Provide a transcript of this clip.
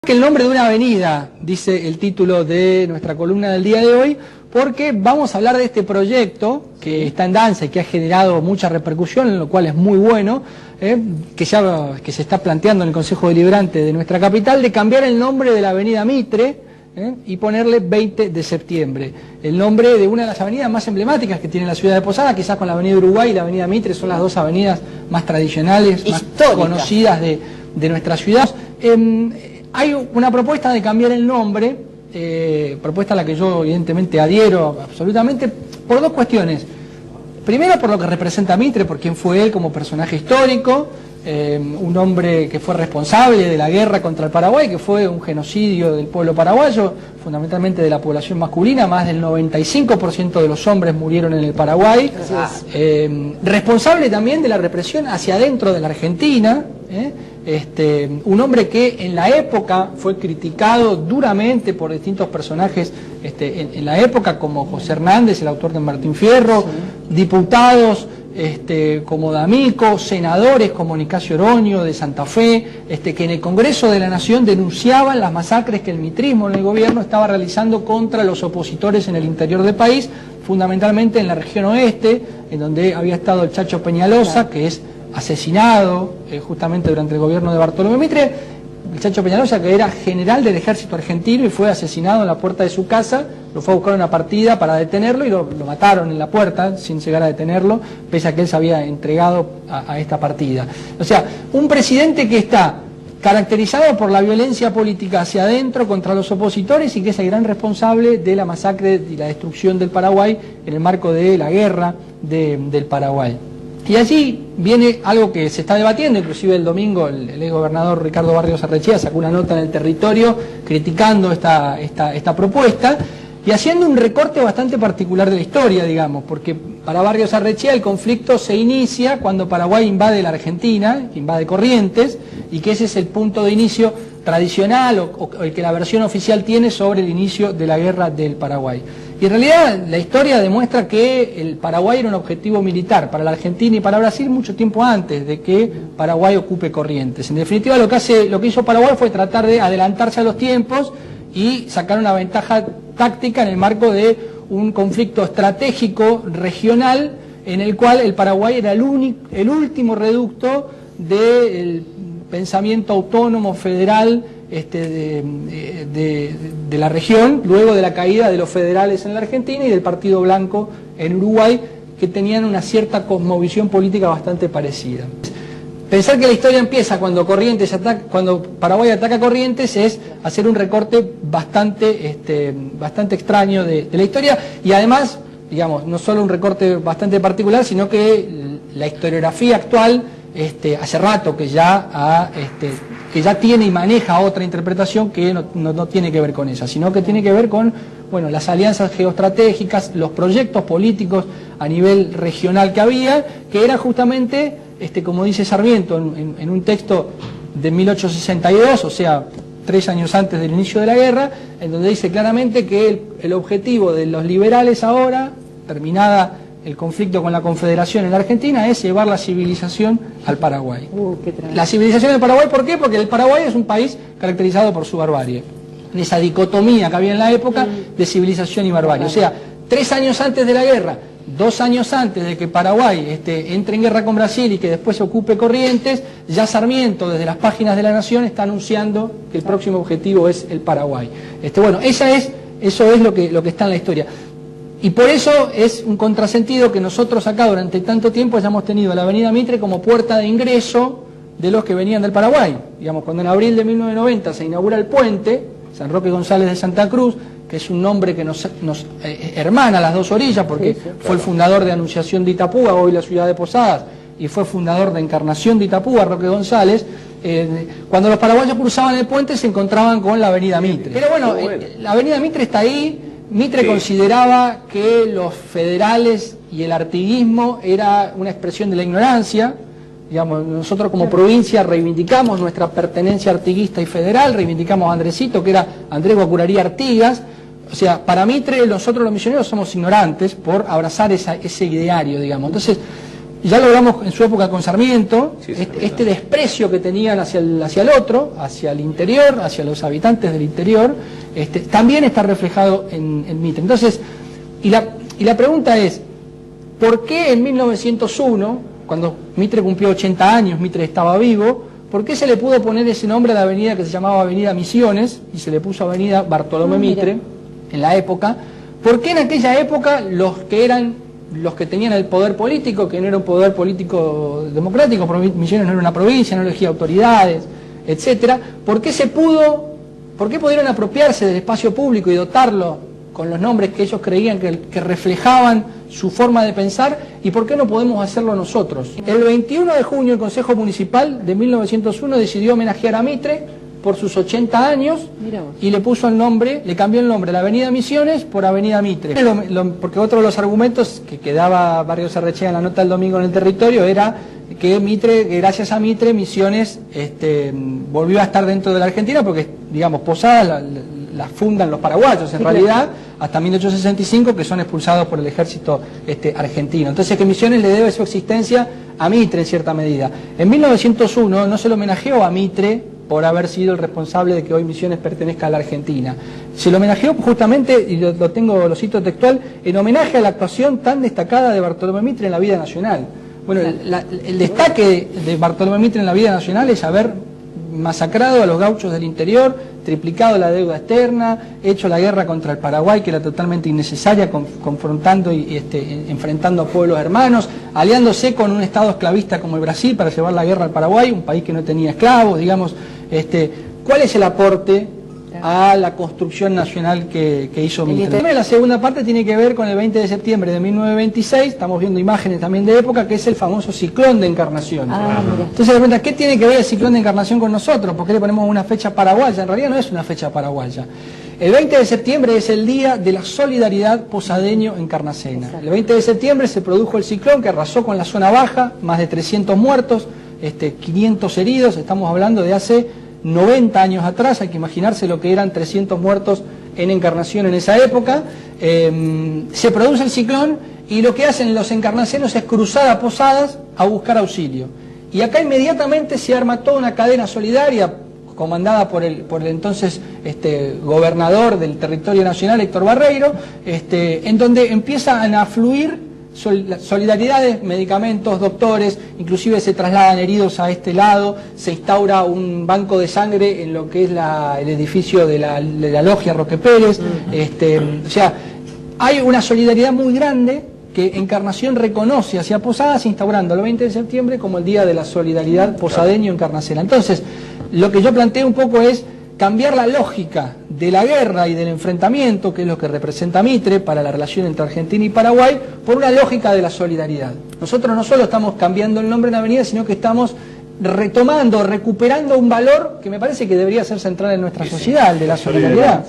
Que el nombre de una avenida, dice el título de nuestra columna del día de hoy, porque vamos a hablar de este proyecto que está en danza y que ha generado mucha repercusión, lo cual es muy bueno, que se está planteando en el Consejo Deliberante de nuestra capital, de cambiar el nombre de la avenida Mitre y ponerle 20 de septiembre, el nombre de una de las avenidas más emblemáticas que tiene la ciudad de Posadas, quizás con la avenida Uruguay y la avenida Mitre son las dos avenidas más tradicionales, más conocidas de nuestra ciudad. Hay una propuesta de cambiar el nombre, propuesta a la que yo evidentemente adhiero absolutamente, por dos cuestiones. Primero, por lo que representa Mitre, por quién fue él como personaje histórico, un hombre que fue responsable de la guerra contra el Paraguay, que fue un genocidio del pueblo paraguayo, fundamentalmente de la población masculina, más del 95% de los hombres murieron en el Paraguay, responsable también de la represión hacia adentro de la Argentina, un hombre que en la época fue criticado duramente por distintos personajes en la época, como José Hernández, el autor de Martín Fierro, diputados como D'Amico, senadores como Nicasio Oroño de Santa Fe, que en el Congreso de la Nación denunciaban las masacres que el mitrismo en el gobierno estaba realizando contra los opositores en el interior del país, fundamentalmente en la región oeste, en donde había estado el Chacho Peñalosa, que es asesinado justamente durante el gobierno de Bartolomé Mitre. El Chacho Peñalosa, que era general del ejército argentino y fue asesinado en la puerta de su casa, lo fue a buscar una partida para detenerlo y lo mataron en la puerta sin llegar a detenerlo, pese a que él se había entregado a esta partida. O sea, un presidente que está caracterizado por la violencia política hacia adentro contra los opositores y que es el gran responsable de la masacre y la destrucción del Paraguay en el marco de la guerra del Paraguay. Y allí viene algo que se está debatiendo, inclusive el domingo el exgobernador Ricardo Barrios Arrechea sacó una nota en El Territorio criticando esta propuesta y haciendo un recorte bastante particular de la historia, digamos, porque para Barrios Arrechea el conflicto se inicia cuando Paraguay invade la Argentina, invade Corrientes, y que ese es el punto de inicio tradicional o el que la versión oficial tiene sobre el inicio de la guerra del Paraguay. Y en realidad la historia demuestra que el Paraguay era un objetivo militar para la Argentina y para Brasil mucho tiempo antes de que Paraguay ocupe Corrientes. En definitiva lo que hizo Paraguay fue tratar de adelantarse a los tiempos y sacar una ventaja táctica en el marco de un conflicto estratégico regional en el cual el Paraguay era el último reducto del pensamiento autónomo federal de la región, luego de la caída de los federales en la Argentina y del Partido Blanco en Uruguay, que tenían una cierta cosmovisión política bastante parecida. Pensar que la historia empieza cuando Paraguay ataca Corrientes es hacer un recorte bastante extraño de la historia y además, digamos, no solo un recorte bastante particular, sino que la historiografía actual hace rato que ya tiene y maneja otra interpretación que no tiene que ver con esa, sino que tiene que ver con las alianzas geoestratégicas, los proyectos políticos a nivel regional que había, que era justamente, como dice Sarmiento en un texto de 1862, o sea, 3 años antes del inicio de la guerra, en donde dice claramente que el objetivo de los liberales ahora, terminada el conflicto con la Confederación en la Argentina, es llevar la civilización al Paraguay. La civilización del Paraguay, ¿por qué? Porque el Paraguay es un país caracterizado por su barbarie. En esa dicotomía que había en la época de civilización y barbarie. O sea, 3 años antes de la guerra, 2 años antes de que Paraguay entre en guerra con Brasil y que después se ocupe Corrientes, ya Sarmiento, desde las páginas de La Nación, está anunciando que el próximo objetivo es el Paraguay. Eso es lo que está en la historia. Y por eso es un contrasentido que nosotros acá durante tanto tiempo hayamos tenido la avenida Mitre como puerta de ingreso de los que venían del Paraguay. Digamos, cuando en abril de 1990 se inaugura el puente, San Roque González de Santa Cruz, que es un nombre que nos hermana a las dos orillas, porque fue el fundador de Anunciación de Itapúa, hoy la ciudad de Posadas, y fue fundador de Encarnación de Itapúa, Roque González. Cuando los paraguayos cruzaban el puente se encontraban con la avenida Mitre. Pero la avenida Mitre está ahí. Mitre consideraba que los federales y el artiguismo era una expresión de la ignorancia. Digamos, nosotros como provincia reivindicamos nuestra pertenencia artiguista y federal, reivindicamos a Andresito, que era Andrés Guacuraría Artigas. O sea, para Mitre nosotros los misioneros somos ignorantes por abrazar ese ideario, digamos. Entonces, ya lo hablamos en su época con Sarmiento, Sí, este desprecio que tenían hacia el otro, hacia el interior, hacia los habitantes del interior, también está reflejado en Mitre. Entonces, y la pregunta es, ¿por qué en 1901, cuando Mitre cumplió 80 años, Mitre estaba vivo, ¿por qué se le pudo poner ese nombre a la avenida que se llamaba Avenida Misiones y se le puso Avenida Bartolomé Mitre en la época? ¿Por qué en aquella época los que tenían el poder político, que no era un poder político democrático, Misiones no era una provincia, no elegía autoridades, etcétera, ¿por qué pudieron apropiarse del espacio público y dotarlo con los nombres que ellos creían que reflejaban su forma de pensar, y por qué no podemos hacerlo nosotros? El 21 de junio el Consejo Municipal de 1901 decidió homenajear a Mitre por sus 80 años y le cambió el nombre a la Avenida Misiones por Avenida Mitre. Porque otro de los argumentos que daba Barrios Arrechea en la nota del domingo en El Territorio era que gracias a Mitre, Misiones volvió a estar dentro de la Argentina, porque, digamos, Posadas la fundan los paraguayos, en realidad, hasta 1865, que son expulsados por el ejército argentino. Entonces, que Misiones le debe su existencia a Mitre, en cierta medida. En 1901 no se le homenajeó a Mitre por haber sido el responsable de que hoy Misiones pertenezca a la Argentina. Se lo homenajeó justamente, y lo cito textual, en homenaje a la actuación tan destacada de Bartolomé Mitre en la vida nacional. Bueno, el destaque de Bartolomé Mitre en la vida nacional es haber masacrado a los gauchos del interior, triplicado la deuda externa, hecho la guerra contra el Paraguay, que era totalmente innecesaria, confrontando y enfrentando a pueblos hermanos, aliándose con un estado esclavista como el Brasil para llevar la guerra al Paraguay, un país que no tenía esclavos, digamos. ¿Cuál es el aporte a la construcción nacional que hizo Mitre? La segunda parte tiene que ver con el 20 de septiembre de 1926, estamos viendo imágenes también de época, que es el famoso ciclón de Encarnación. Entonces, de repente, ¿qué tiene que ver el ciclón de Encarnación con nosotros? ¿Por qué le ponemos una fecha paraguaya? En realidad no es una fecha paraguaya. El 20 de septiembre es el día de la solidaridad posadeño-encarnacena. El 20 de septiembre se produjo el ciclón que arrasó con la zona baja, más de 300 muertos, 500 heridos, estamos hablando de hace 90 años atrás, hay que imaginarse lo que eran 300 muertos en Encarnación en esa época. Se produce el ciclón y lo que hacen los encarnacenos es cruzar a Posadas a buscar auxilio. Y acá inmediatamente se arma toda una cadena solidaria comandada por el entonces gobernador del territorio nacional, Héctor Barreiro, en donde empiezan a fluir solidaridades, medicamentos, doctores, inclusive se trasladan heridos a este lado, se instaura un banco de sangre en lo que es el edificio de la logia Roque Pérez, o sea, hay una solidaridad muy grande que Encarnación reconoce hacia Posadas, instaurando el 20 de septiembre como el Día de la Solidaridad Posadeño-Encarnacena. Entonces, lo que yo planteo un poco es cambiar la lógica de la guerra y del enfrentamiento, que es lo que representa Mitre para la relación entre Argentina y Paraguay, por una lógica de la solidaridad. Nosotros no solo estamos cambiando el nombre en la avenida, sino que estamos recuperando un valor que me parece que debería ser central en nuestra sociedad, el de la solidaridad.